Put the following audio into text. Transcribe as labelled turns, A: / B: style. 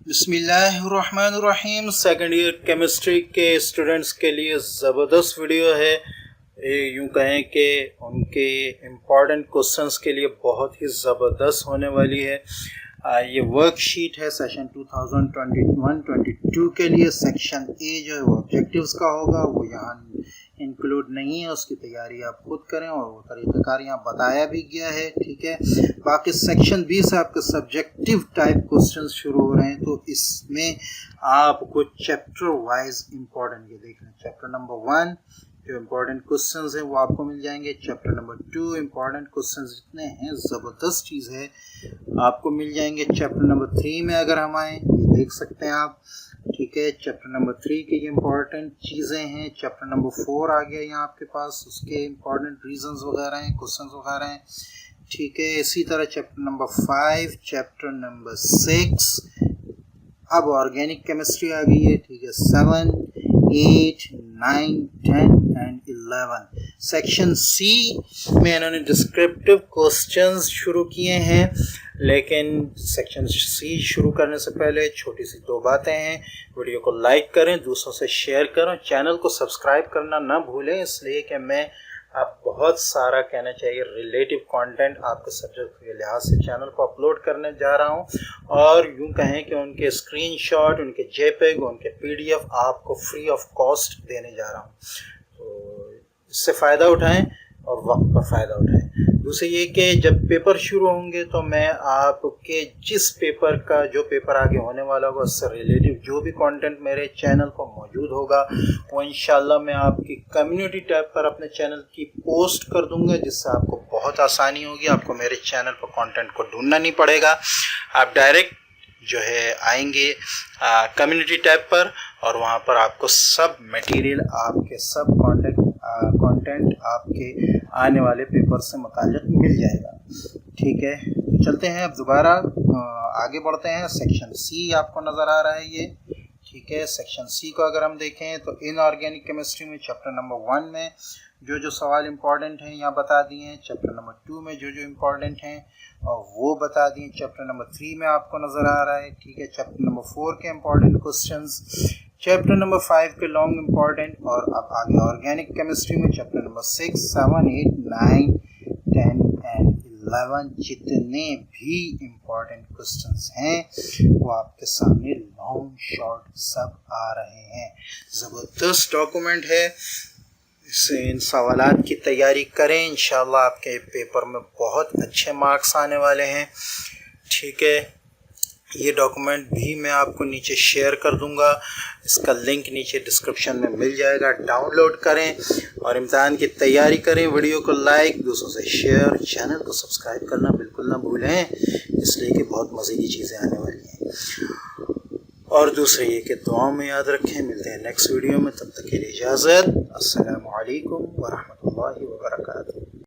A: बिस्मिल्लाहिर्रहमानिर्रहीम। Second year chemistry के students के लिए ज़बरदस्त वीडियो है। यूँ कहें कि उनके इम्पॉर्टेंट क्वेश्चंस के लिए बहुत ही ज़बरदस्त होने वाली है। ये वर्कशीट है सेशन 2021-22 के लिए। सेक्शन ए जो है वो ऑब्जेक्टिव्स का होगा, वो यहाँ इंक्लूड नहीं है, उसकी तैयारी आप खुद करें और वो तरीक़ाकार यहाँ बताया भी गया है, ठीक है। बाकी सेक्शन बी से आपके सब्जेक्टिव टाइप क्वेश्चन शुरू हो रहे हैं, तो इसमें आपको चैप्टर वाइज इम्पोर्टेंट ये देखना। चैप्टर नंबर 1 जो इम्पोर्टेंट क्वेश्चंस हैं वो आपको मिल जाएंगे। चैप्टर नंबर 2 इम्पोर्टेंट क्वेश्चंस जितने हैं ज़बरदस्त चीज़ है आपको मिल जाएंगे। चैप्टर नंबर 3 में अगर हम आएँ ये देख सकते हैं आप, ठीक है। चैप्टर नंबर 3 की ये इम्पोर्टेंट चीज़ें हैं। चैप्टर नंबर 4 आ गया यहाँ आपके पास, उसके इम्पोर्टेंट रीजंस वगैरह हैं, क्वेश्चंस वगैरह हैं, ठीक है। इसी तरह चैप्टर नंबर 5, चैप्टर नंबर 6, अब ऑर्गेनिक केमिस्ट्री आ गई है, ठीक है। 7, 8, 9, 10 एंड 11। सेक्शन सी में इन्होंने डिस्क्रिप्टिव क्वेश्चंस शुरू किए हैं, लेकिन सेक्शन सी शुरू करने से पहले छोटी सी 2 बातें हैं। वीडियो को लाइक करें, दूसरों से शेयर करें, चैनल को सब्सक्राइब करना ना भूलें, इसलिए कि मैं आप बहुत सारा कहना चाहिए रिलेटिव कंटेंट आपके सब्जेक्ट के लिहाज से चैनल पर अपलोड करने जा रहा हूं। और यूं कहें कि उनके स्क्रीनशॉट, उनके जेपेग, उनके पीडीएफ आपको फ्री ऑफ कॉस्ट देने जा रहा हूं, तो इससे फ़ायदा उठाएं और वक्त पर फ़ायदा उठाएं। दूसरी ये कि जब पेपर शुरू होंगे तो मैं आपके जिस पेपर का जो पेपर आगे होने वाला होगा उससे रिलेटिव जो भी कंटेंट मेरे चैनल पर मौजूद होगा वो इंशाल्लाह मैं आपकी कम्युनिटी टैब पर अपने चैनल की पोस्ट कर दूंगा, जिससे आपको बहुत आसानी होगी। आपको मेरे चैनल पर कंटेंट को ढूंढना नहीं पड़ेगा, आप डायरेक्ट जो है आएंगे कम्युनिटी टैब पर और वहाँ पर आपको सब मटेरियल, आपके सब कंटेंट आपके आने वाले पेपर से मुताल्लिक़ मिल जाएगा, ठीक है। तो चलते हैं अब दोबारा आगे बढ़ते हैं। सेक्शन सी आपको नज़र आ रहा है ये, ठीक है। सेक्शन सी को अगर हम देखें तो इनऑर्गेनिक केमिस्ट्री में चैप्टर नंबर 1 में जो सवाल इम्पॉर्टेंट हैं यहाँ बता दिए हैं। चैप्टर नंबर 2 में जो इम्पॉर्टेंट हैं और वो बता दिए। चैप्टर नंबर 3 में आपको नज़र आ रहा है, ठीक है। चैप्टर नंबर 4 के इम्पॉर्टेंट क्वेश्चंस, चैप्टर नंबर 5 के लॉन्ग इम्पॉर्टेंट, और अब आगे ऑर्गेनिक केमिस्ट्री में चैप्टर नंबर 6, 7, 8, 9, 10 एंड 11 जितने भी इम्पॉर्टेंट क्वेश्चंस हैं वो आपके सामने लॉन्ग शॉर्ट सब आ रहे हैं। ज़बरदस्त डॉक्यूमेंट है, इससे इन सवालात की तैयारी करें, इंशाल्लाह आपके पेपर में बहुत अच्छे मार्क्स आने वाले हैं, ठीक है। ये डॉक्यूमेंट भी मैं आपको नीचे शेयर कर दूंगा, इसका लिंक नीचे डिस्क्रिप्शन में मिल जाएगा, डाउनलोड करें और इम्तिहान की तैयारी करें। वीडियो को लाइक, दूसरों से शेयर, चैनल को सब्सक्राइब करना बिल्कुल ना भूलें, इसलिए कि बहुत मज़ीदी चीज़ें आने वाली हैं। और दूसरे ये कि दुआओं में याद रखें। मिलते हैं नेक्स्ट वीडियो में, तब तक के लिए इजाज़त। अस्सलामु अलैकुम व रहमतुल्लाहि व बरकातुहू।